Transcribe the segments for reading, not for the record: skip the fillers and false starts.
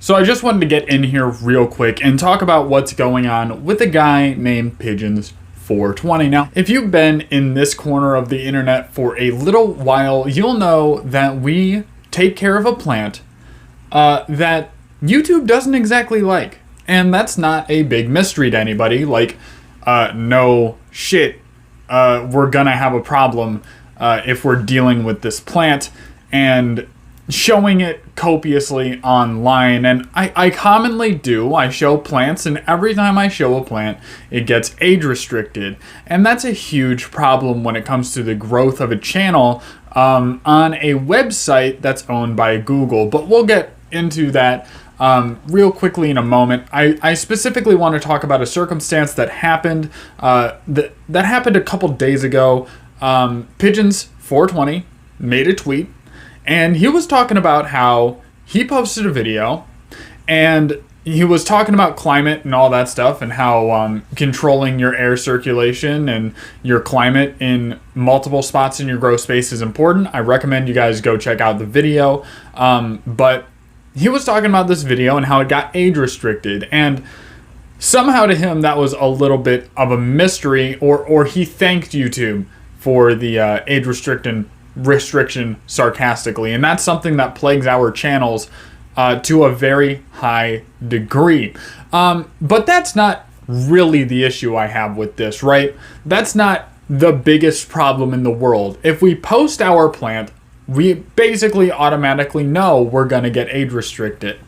So I just wanted to get in here real quick and talk about what's going on with a guy named Pigeons 420. Now, if you've been in this corner of the internet for a little while, you'll know that we take care of a plant that YouTube doesn't exactly like. And that's not a big mystery to anybody. Like, no shit, we're gonna have a problem if we're dealing with this plant and showing it copiously online. And I commonly do. I show plants, and every time I show a plant, it gets age restricted. And that's a huge problem when it comes to the growth of a channel on a website that's owned by Google. But we'll get into that real quickly in a moment. I specifically want to talk about a circumstance that happened that happened a couple days ago. Pigeons 420 made a tweet, and he was talking about how he posted a video, and he was talking about climate and all that stuff, and how controlling your air circulation and your climate in multiple spots in your grow space is important. I recommend you guys go check out the video. But he was talking about this video and how it got age restricted, and somehow to him that was a little bit of a mystery, or he thanked YouTube for the age restriction sarcastically, and that's something that plagues our channels to a very high degree. But that's not really the issue I have with this, right? That's not the biggest problem in the world. If we post our plant, we basically automatically know we're going to get age restricted.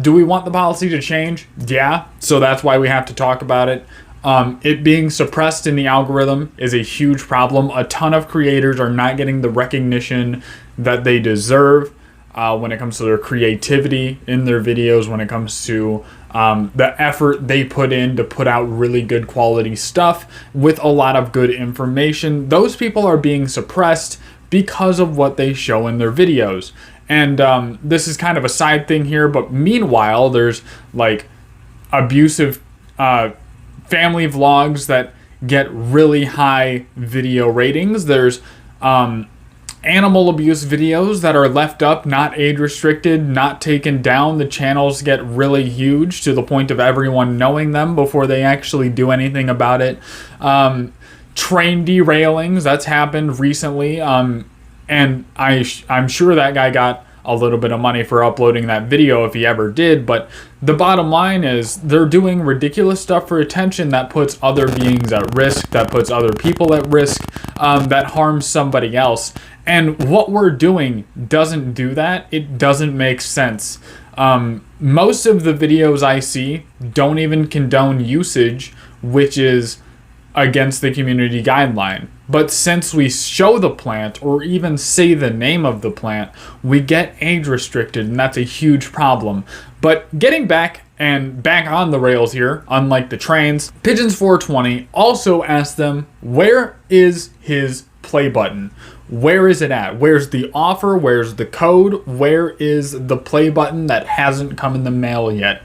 Do we want the policy to change? Yeah, so that's why we have to talk about it. It being suppressed in the algorithm is a huge problem. A ton of creators are not getting the recognition that they deserve when it comes to their creativity in their videos, when it comes to the effort they put in to put out really good quality stuff with a lot of good information. Those people are being suppressed because of what they show in their videos. And this is kind of a side thing here, but meanwhile, there's like abusive family vlogs that get really high video ratings. There's animal abuse videos that are left up, not age restricted, not taken down. The channels get really huge to the point of everyone knowing them before they actually do anything about it. Train derailings, that's happened recently. And I'm sure that guy got a little bit of money for uploading that video if he ever did, but the bottom line is they're doing ridiculous stuff for attention that puts other beings at risk, that puts other people at risk, that harms somebody else. And what we're doing doesn't do that. It doesn't make sense. Most of the videos I see don't even condone usage, which is against the community guideline. But since we show the plant or even say the name of the plant, we get age restricted, and that's a huge problem. But getting back on the rails here, unlike the trains, Pigeons 420 also asked them, where is his play button? Where is it at? Where's the offer? Where's the code? Where is the play button that hasn't come in the mail yet?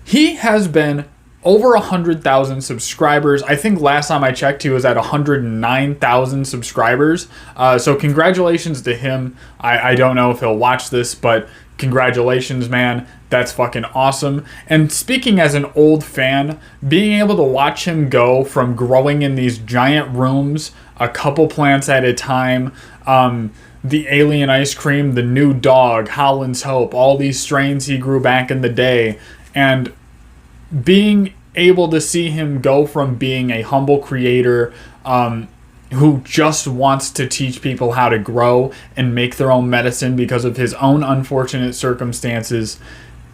He has been over 100,000 subscribers. I think last time I checked, he was at 109,000 subscribers. So congratulations to him. I don't know if he'll watch this, but congratulations, man. That's fucking awesome. And speaking as an old fan, being able to watch him go from growing in these giant rooms, a couple plants at a time, the alien ice cream, the new dog, Holland's Hope, all these strains he grew back in the day, and being able to see him go from being a humble creator who just wants to teach people how to grow and make their own medicine because of his own unfortunate circumstances,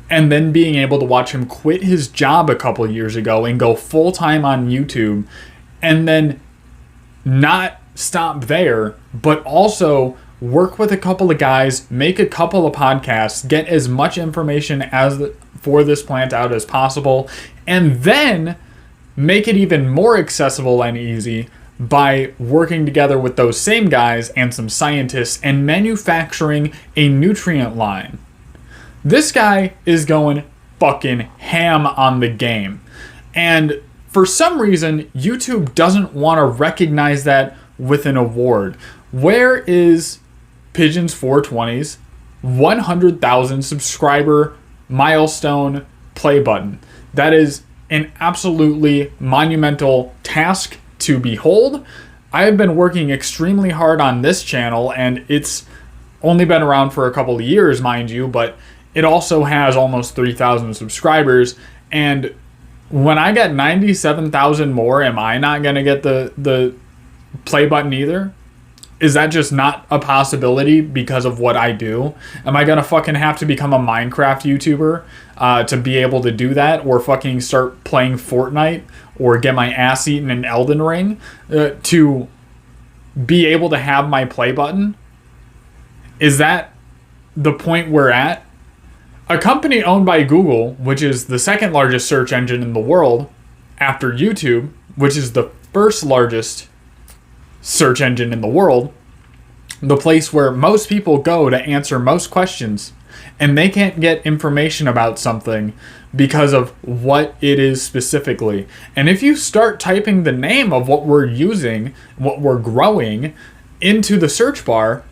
and then being able to watch him quit his job a couple years ago and go full-time on YouTube, and then not stop there, but also work with a couple of guys, make a couple of podcasts, get as much information for this plant out as possible, and then make it even more accessible and easy by working together with those same guys and some scientists and manufacturing a nutrient line. This guy is going fucking ham on the game. And for some reason, YouTube doesn't want to recognize that with an award. Where is Pigeons 420's 100,000 subscriber milestone play button. That is an absolutely monumental task to behold. I have been working extremely hard on this channel, and it's only been around for a couple of years, mind you, but it also has almost 3,000 subscribers. And when I get 97,000 more, am I not going to get the play button either? Is that just not a possibility because of what I do? Am I going to fucking have to become a Minecraft YouTuber to be able to do that? Or fucking start playing Fortnite? Or get my ass eaten in Elden Ring to be able to have my play button? Is that the point we're at? A company owned by Google, which is the second largest search engine in the world after YouTube, which is the first largest search engine in the world, the place where most people go to answer most questions, and they can't get information about something because of what it is specifically. And if you start typing the name of what we're using, what we're growing, into the search bar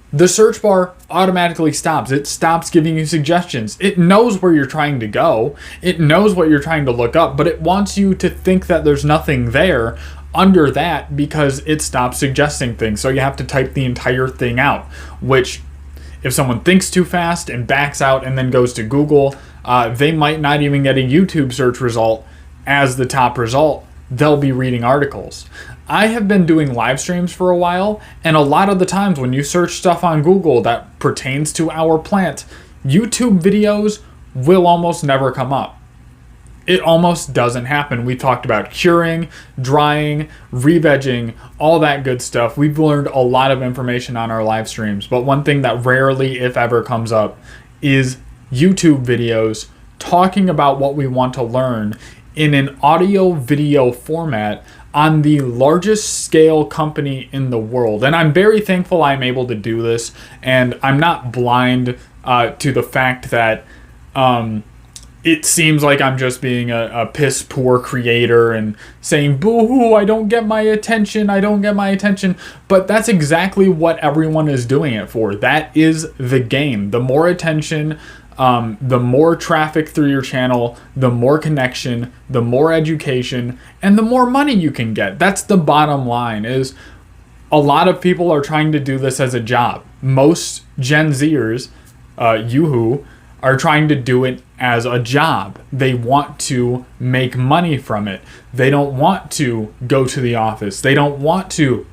automatically stops. It stops giving you suggestions. It knows where you're trying to go. It knows what you're trying to look up, but it wants you to think that there's nothing there under that because it stops suggesting things. So you have to type the entire thing out, which if someone thinks too fast and backs out and then goes to Google, they might not even get a YouTube search result as the top result. They'll be reading articles. I have been doing live streams for a while, and a lot of the times when you search stuff on Google that pertains to our plant, YouTube videos will almost never come up. It almost doesn't happen. We talked about curing, drying, re-vegging, all that good stuff. We've learned a lot of information on our live streams, but one thing that rarely, if ever, comes up is YouTube videos talking about what we want to learn in an audio video format on the largest scale company in the world. And I'm very thankful I'm able to do this, and I'm not blind to the fact that it seems like I'm just being a piss poor creator and saying, boo-hoo, I don't get my attention. But that's exactly what everyone is doing it for. That is the game. The more attention, the more traffic through your channel, the more connection, the more education, and the more money you can get. That's the bottom line. Is a lot of people are trying to do this as a job. Most Gen Zers, yoo-hoo, are trying to do it as a job. They want to make money from it. They don't want to go to the office. They don't want to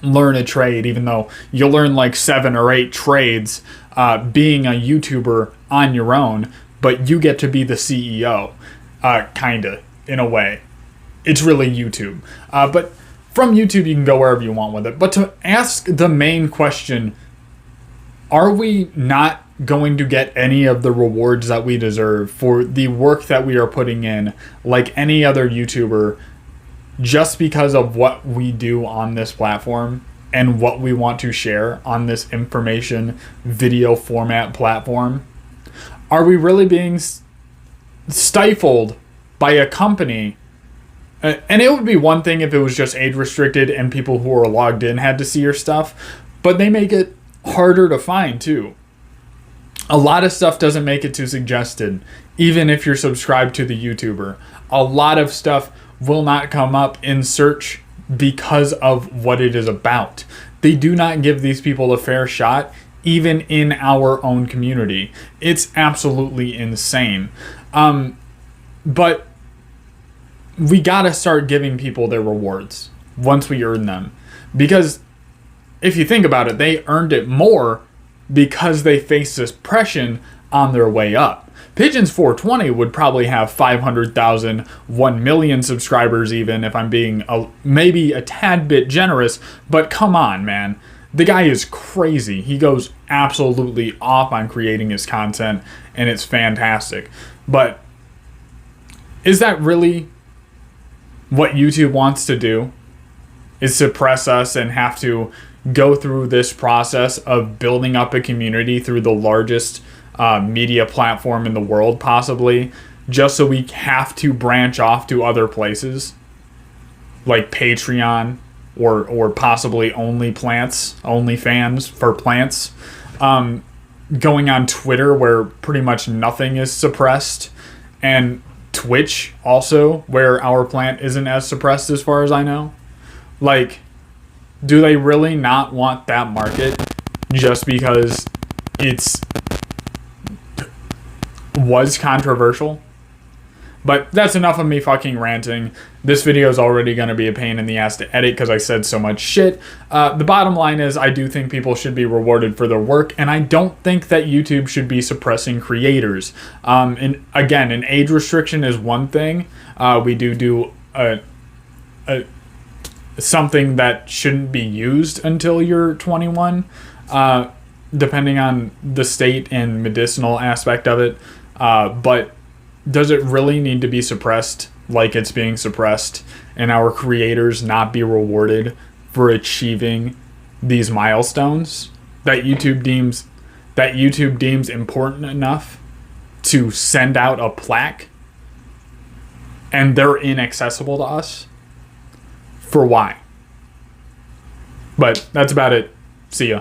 learn a trade, even though you'll learn like 7 or 8 trades being a YouTuber on your own, but you get to be the CEO, kinda, in a way. It's really YouTube. But from YouTube, you can go wherever you want with it. But to ask the main question, are we not going to get any of the rewards that we deserve for the work that we are putting in, like any other YouTuber, just because of what we do on this platform and what we want to share on this information video format platform? Are we really being stifled by a company? And it would be one thing if it was just age restricted and people who are logged in had to see your stuff, but they make it harder to find too. A lot of stuff doesn't make it to suggested, even if you're subscribed to the YouTuber. A lot of stuff will not come up in search because of what it is about. They do not give these people a fair shot, even in our own community. It's absolutely insane. But we gotta start giving people their rewards once we earn them. Because if you think about it, they earned it more because they faced suppression on their way up. Pigeons 420 would probably have 500,000, 1 million subscribers even, if I'm being maybe a tad bit generous. But come on, man. The guy is crazy. He goes absolutely off on creating his content, and it's fantastic. But is that really what YouTube wants to do? Is suppress us and have to go through this process of building up a community through the largest media platform in the world, possibly, just so we have to branch off to other places like Patreon or possibly OnlyFans for plants. going on Twitter where pretty much nothing is suppressed, and Twitch also where our plant isn't as suppressed as far as I know. Like, do they really not want that market just because it's was controversial? But that's enough of me fucking ranting. This video is already going to be a pain in the ass to edit because I said so much shit. The bottom line is I do think people should be rewarded for their work, and I don't think that YouTube should be suppressing creators. And again, an age restriction is one thing. We do something that shouldn't be used until you're 21, depending on the state and medicinal aspect of it. But does it really need to be suppressed like it's being suppressed, and our creators not be rewarded for achieving these milestones that YouTube deems important enough to send out a plaque, and they're inaccessible to us? For why? But that's about it. See ya.